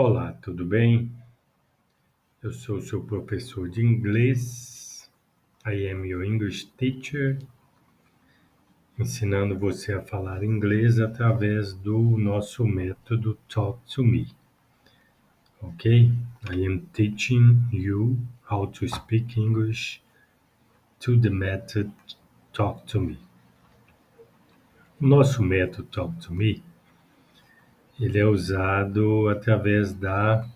Olá, tudo bem? Eu sou o seu professor de inglês. I am your English teacher, ensinando você a falar inglês através do nosso método Talk to Me, ok? I am teaching you how to speak English to the method Talk to Me. O nosso método Talk to Me, ele é usado através da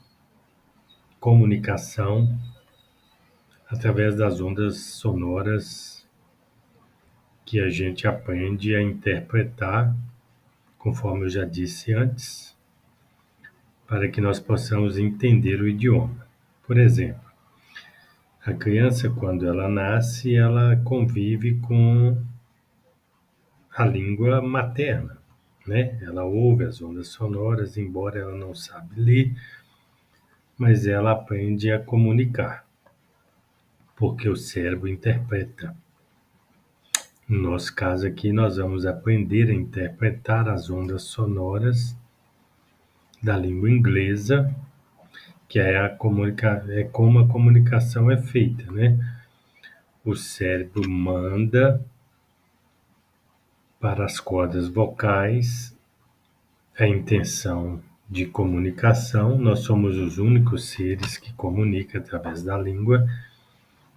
comunicação, através das ondas sonoras que a gente aprende a interpretar, conforme eu já disse antes, para que nós possamos entender o idioma. Por exemplo, a criança, quando ela nasce, ela convive com a língua materna, né? Ela ouve as ondas sonoras, embora ela não sabe ler, mas ela aprende a comunicar, porque o cérebro interpreta. No nosso caso aqui, nós vamos aprender a interpretar as ondas sonoras da língua inglesa, que é como a comunicação é feita, né? O cérebro manda para as cordas vocais a intenção de comunicação. Nós somos os únicos seres que comunicam através da língua,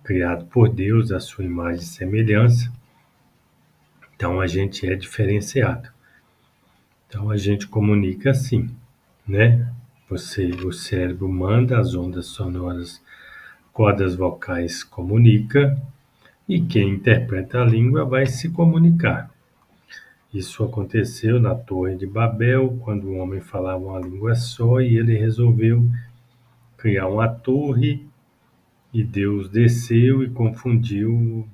criado por Deus, à sua imagem e semelhança. Então a gente é diferenciado. Então a gente comunica assim, né? O cérebro manda as ondas sonoras, cordas vocais comunica, e quem interpreta a língua vai se comunicar. Isso aconteceu na Torre de Babel, quando o homem falava uma língua só e ele resolveu criar uma torre, e Deus desceu e confundiu o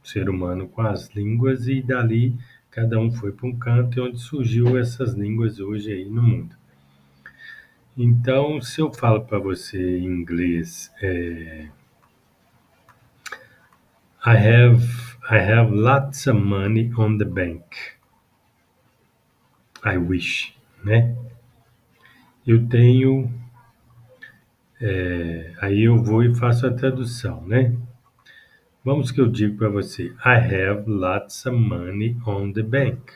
ser humano com as línguas, e dali cada um foi para um canto, e onde surgiu essas línguas hoje aí no mundo. Então, se eu falo para você em inglês, I have lots of money on the bank. I wish, né? Eu tenho, aí eu vou e faço a tradução, né? Vamos que eu digo para você, I have lots of money on the bank.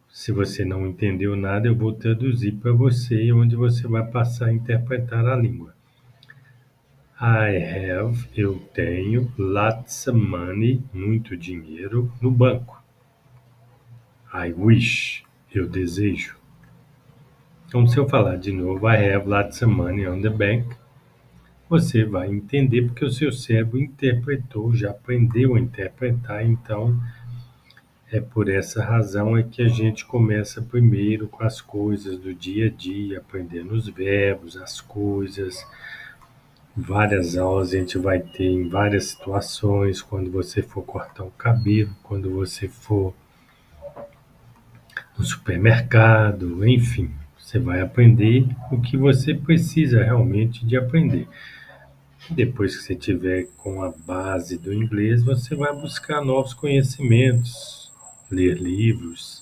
Se você não entendeu nada, eu vou traduzir para você, onde você vai passar a interpretar a língua. Eu tenho, lots of money, muito dinheiro, no banco. I wish, eu desejo. Então, se eu falar de novo, I have lots of money on the bank, você vai entender, porque o seu cérebro interpretou, já aprendeu a interpretar. Então, é por essa razão que a gente começa primeiro com as coisas do dia a dia, aprendendo os verbos, as coisas. Várias aulas a gente vai ter em várias situações, quando você for cortar o cabelo, quando você for no supermercado, enfim, você vai aprender o que você precisa realmente de aprender. Depois que você tiver com a base do inglês, você vai buscar novos conhecimentos, ler livros,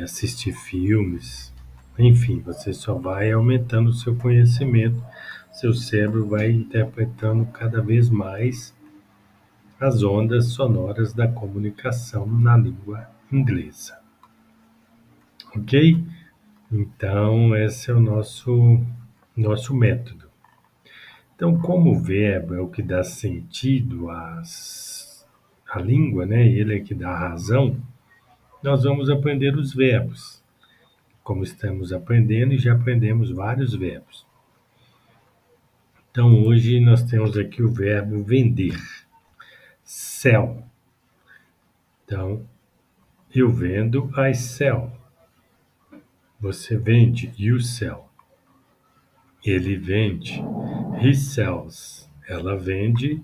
assistir filmes, enfim, você só vai aumentando o seu conhecimento, seu cérebro vai interpretando cada vez mais as ondas sonoras da comunicação na língua inglesa. Ok? Então, esse é o nosso método. Então, como o verbo é o que dá sentido à língua, né? Ele é que dá razão, nós vamos aprender os verbos. Como estamos aprendendo, e já aprendemos vários verbos. Então, hoje nós temos aqui o verbo vender. Sell. Então, eu vendo, I sell. Você vende, you sell. Ele vende, he sells. Ela vende,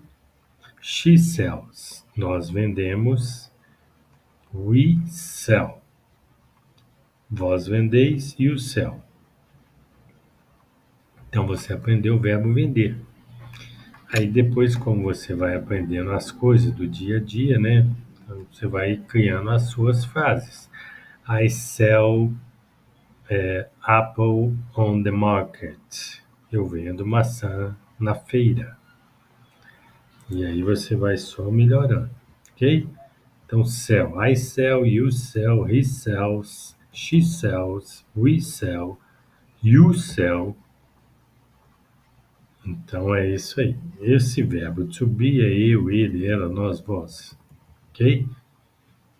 she sells. Nós vendemos, we sell. Vós vendeis, you sell. Então você aprendeu o verbo vender. Aí depois, como você vai aprendendo as coisas do dia a dia, né? Você vai criando as suas frases. I sell Apple on the market. Eu vendo maçã na feira. E aí você vai só melhorando, ok? Então, sell. I sell, you sell, he sells, she sells, we sell, you sell. Então, é isso aí. Esse verbo to be é eu, ele, ela, nós, vós. Ok?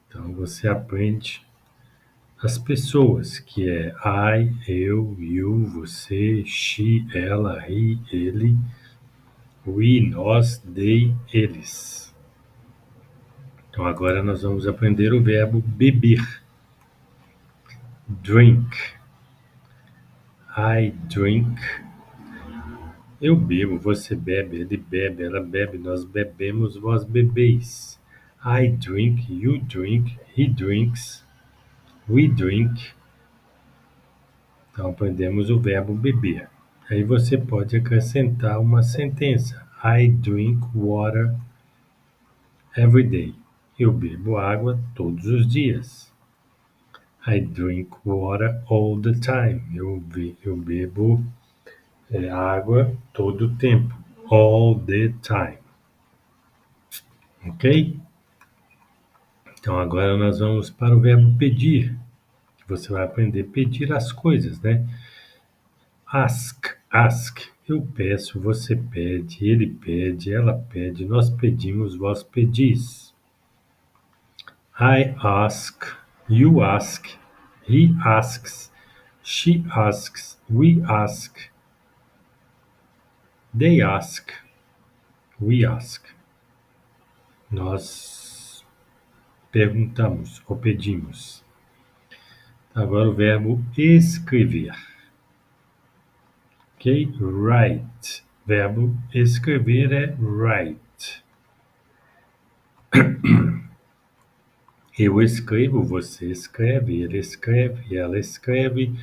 Então, você aprende as pessoas, que é I, eu, you, você, she, ela, he, ele, we, nós, they, eles. Então, agora nós vamos aprender o verbo beber. Drink. I drink. Eu bebo, você bebe, ele bebe, ela bebe, nós bebemos, vós bebeis. I drink, you drink, he drinks, we drink. Então aprendemos o verbo beber. Aí você pode acrescentar uma sentença. I drink water every day. Eu bebo água todos os dias. I drink water all the time. Eu bebo água todo o tempo. All the time. Ok? Então agora nós vamos para o verbo pedir. Você vai aprender a pedir as coisas, né? Ask, ask. Eu peço, você pede, ele pede, ela pede, nós pedimos, vós pedis. I ask, you ask, he asks, she asks, we ask, they ask, we ask. Nós perguntamos ou pedimos. Agora o verbo escrever. Ok? Write. Verbo escrever é write. Eu escrevo, você escreve, ele escreve, ela escreve,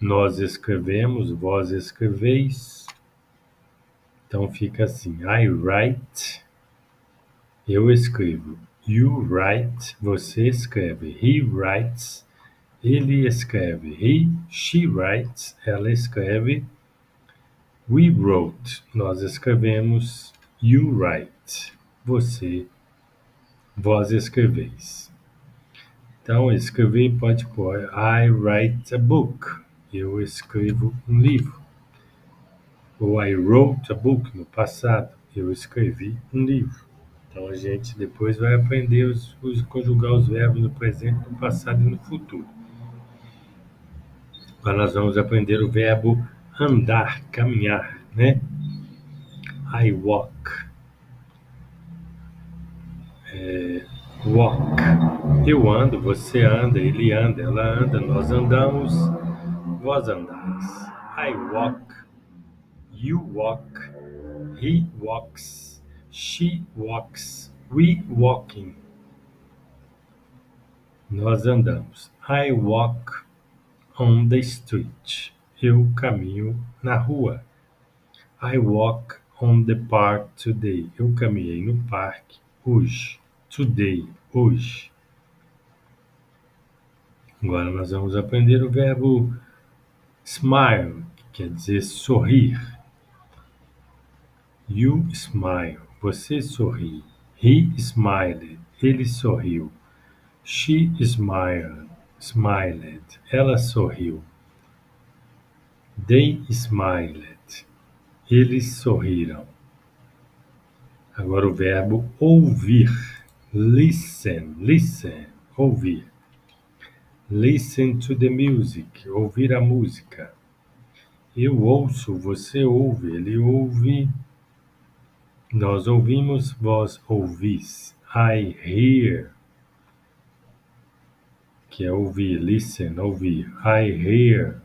nós escrevemos, vós escreveis. Então fica assim: I write, eu escrevo. You write, você escreve. He writes, ele escreve. She writes, ela escreve. We wrote, nós escrevemos. You write, vós escreveis. Então, escrever pode pôr I write a book. Eu escrevo um livro. Ou I wrote a book no passado. Eu escrevi um livro. Então, a gente depois vai aprender conjugar os verbos no presente, no passado e no futuro. Agora nós vamos aprender o verbo andar, caminhar, né? I walk. Walk. Eu ando, você anda, ele anda, ela anda, nós andamos, vós andais. I walk. You walk. He walks. She walks. We walking. Nós andamos. I walk on the street. Eu caminho na rua. I walk on the park today. Eu caminhei no parque hoje. Today, hoje. Agora nós vamos aprender o verbo smile, que quer dizer sorrir. You smile. Você sorri. He smiled. Ele sorriu. She smiled. Ela sorriu. They smiled. Eles sorriram. Agora o verbo ouvir. Listen. Listen. Ouvir. Listen to the music. Ouvir a música. Eu ouço, você ouve, ele ouve. Nós ouvimos, vós ouvis. I hear, que é ouvir. Listen, ouvir. I hear,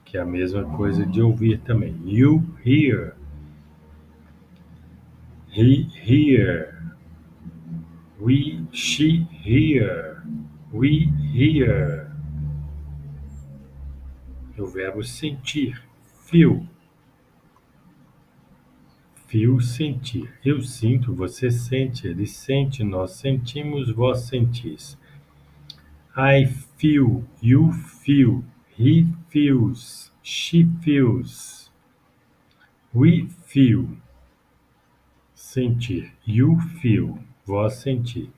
que é a mesma coisa de ouvir também. You hear. He hear. She hear. We hear. O verbo sentir. Feel. Feel, sentir. Eu sinto, você sente, ele sente, nós sentimos, vós sentis. I feel, you feel, He feels. She feels. We feel. Sentir. You feel. Vós sentir.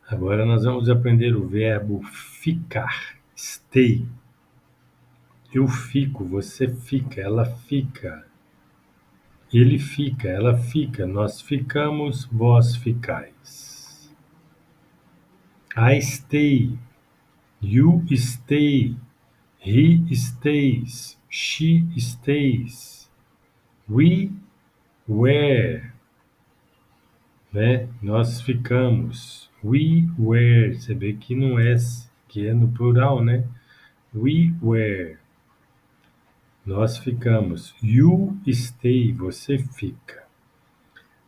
Agora nós vamos aprender o verbo ficar. Stay. Eu fico, você fica, ela fica. Ele fica, ela fica, nós ficamos, vós ficais. I stay. You stay. He stays. She stays. We were. Né? Nós ficamos. We were. Você vê que não é, que é no plural, né? We were. Nós ficamos. You stay. Você fica.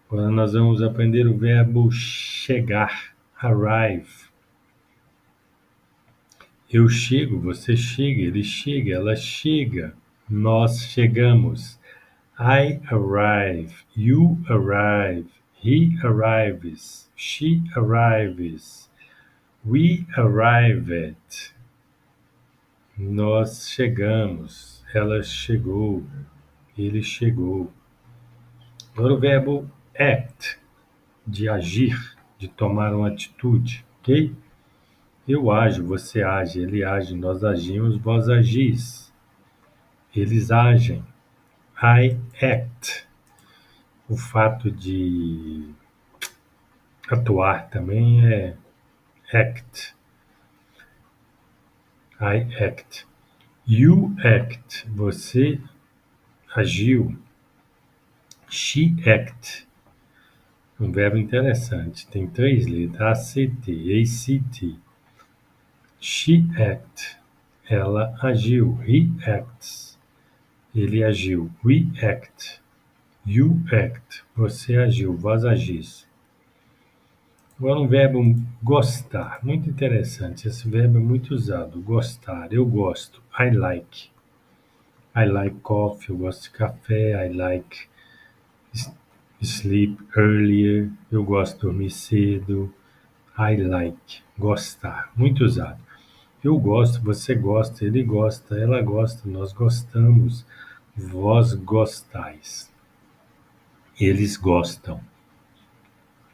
Agora nós vamos aprender o verbo chegar. Arrive. Eu chego, você chega, ele chega, ela chega, nós chegamos. I arrive, you arrive, he arrives, she arrives, we arrived. Nós chegamos, ela chegou, ele chegou. Agora o verbo act, de agir, de tomar uma atitude, ok? Eu ajo, você age, ele age, nós agimos, vós agis. Eles agem. I act. O fato de atuar também é act. I act. You act. Você agiu. She act. Um verbo interessante. Tem 3 letras. ACT. ACT. She act. Ela agiu. He acts. Ele agiu. We act. You act. Você agiu. Vós agis. Agora um verbo gostar. Muito interessante. Esse verbo é muito usado. Gostar. Eu gosto. I like. I like coffee. Eu gosto de café. I like sleep earlier. Eu gosto de dormir cedo. I like. Gostar. Muito usado. Eu gosto, você gosta, ele gosta, ela gosta, nós gostamos, vós gostais. Eles gostam.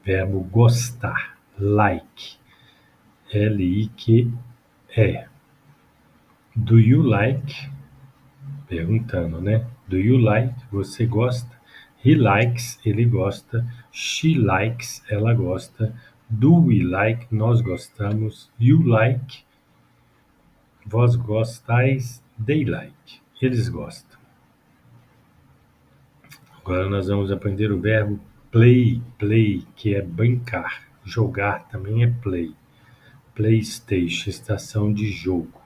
Verbo gostar. Like. L-I-K-E. Do you like? Perguntando, né? Do you like? Você gosta? He likes. Ele gosta. She likes. Ela gosta. Do we like? Nós gostamos. You like? Vós gostais. They like. Eles gostam. Agora nós vamos aprender o verbo play. Play, que é brincar. Jogar também é play. PlayStation, estação de jogo.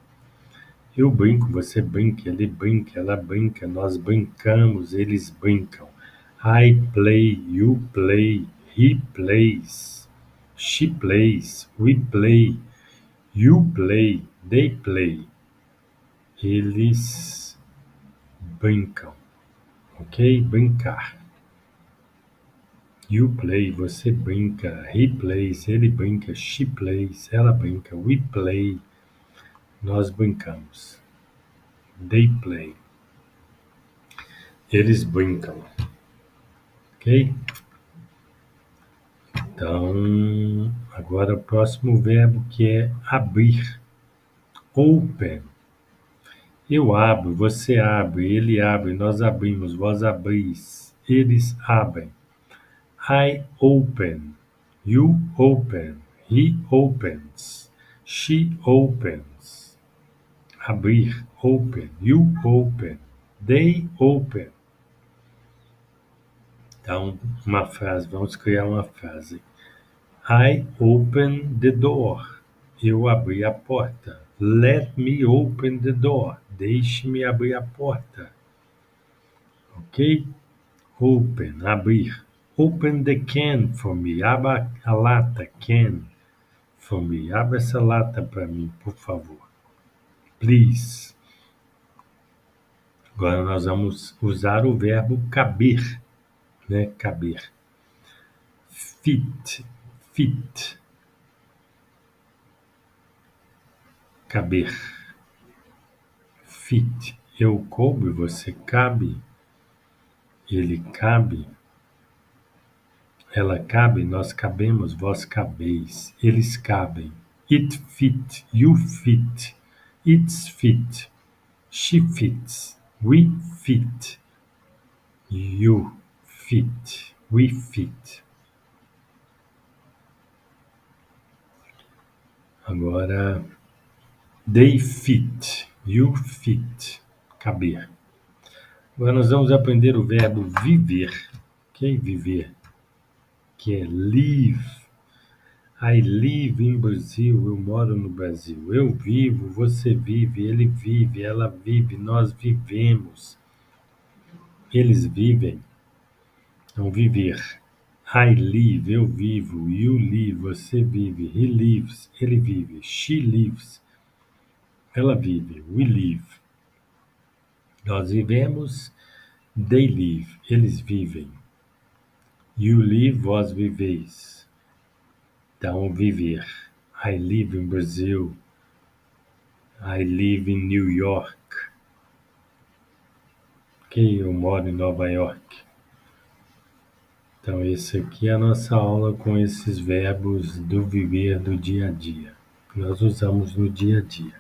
Eu brinco, você brinca, ele brinca, ela brinca, nós brincamos, eles brincam. I play, you play, he plays, she plays, we play, you play, they play. Eles brincam, ok? Brincar. You play, você brinca, he plays, ele brinca, she plays, ela brinca, we play, nós brincamos. They play. Eles brincam. Ok? Então, agora o próximo verbo que é abrir. Open. Eu abro, você abre, ele abre, nós abrimos, vós abris, eles abrem. I open. You open. He opens. She opens. Abrir, open. You open. They open. Então, uma frase, vamos criar uma frase. I open the door. Eu abri a porta. Let me open the door. Deixe-me abrir a porta. Ok? Open, abrir. Open the can for me. Abra a lata, can for me. Abra essa lata para mim, por favor. Please. Agora nós vamos usar o verbo caber, né? Caber. Fit, fit. caber. Fit, eu coubo e você cabe. Ele cabe. Ela cabe, nós cabemos, vós cabeis. Eles cabem. It fit, you fit. It's fit. She fits. We fit. You fit. We fit. Agora, they fit. You fit. Caber. Agora nós vamos aprender o verbo viver. Ok? Viver. Que é live. I live in Brazil. Eu moro no Brasil. Eu vivo, você vive, ele vive, ela vive, nós vivemos. Eles vivem. Então, viver. I live, eu vivo. You live, você vive. He lives, ele vive. She lives, ela vive. We live. Nós vivemos. They live, eles vivem. You live, vós viveis. Então, viver. I live in Brazil. I live in New York. Ok, eu moro em Nova York. Então, esse aqui é a nossa aula com esses verbos do viver do dia a dia. Que nós usamos no dia a dia.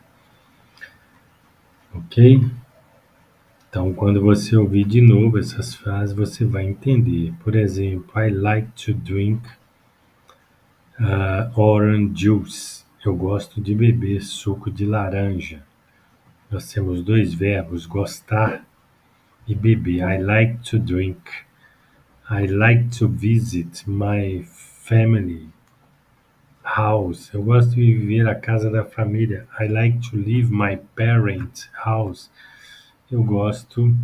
Ok? Então, quando você ouvir de novo essas frases, você vai entender. Por exemplo, I like to drink orange juice. Eu gosto de beber suco de laranja. Nós temos dois verbos, gostar e beber. I like to drink. I like to visit my family house. Eu gosto de viver a casa da família. I like to leave my parents' house. Eu gosto de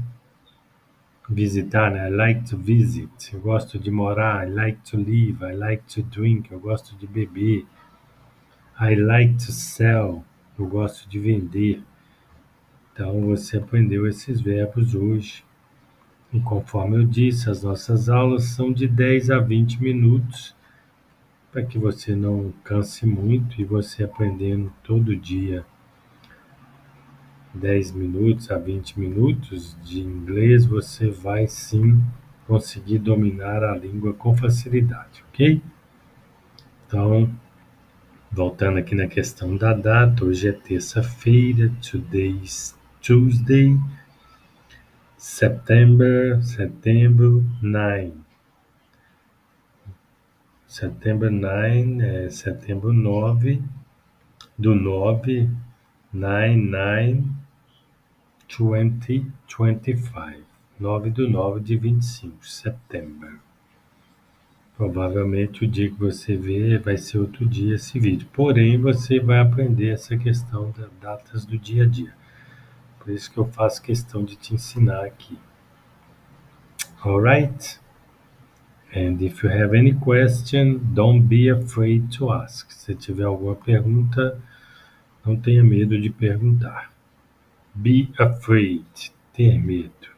visitar, né? I like to visit. Eu gosto de morar. I like to live. I like to drink. Eu gosto de beber. I like to sell. Eu gosto de vender. Então, você aprendeu esses verbos hoje. E conforme eu disse, as nossas aulas são de 10 a 20 minutos, para que você não canse muito e você aprendendo todo dia 10 minutos a 20 minutos de inglês, você vai sim conseguir dominar a língua com facilidade, ok? Então, voltando aqui na questão da data, hoje é terça-feira, today's Tuesday, setembro 9. Setembro 9 é setembro 9 do 9, 9/9/2025. 9 do 9 de 25, setembro. Provavelmente o dia que você vê vai ser outro dia esse vídeo. Porém, você vai aprender essa questão das datas do dia a dia. Por isso que eu faço questão de te ensinar aqui. Alright? And if you have any question, don't be afraid to ask. Se tiver alguma pergunta, não tenha medo de perguntar. Be afraid, ter medo.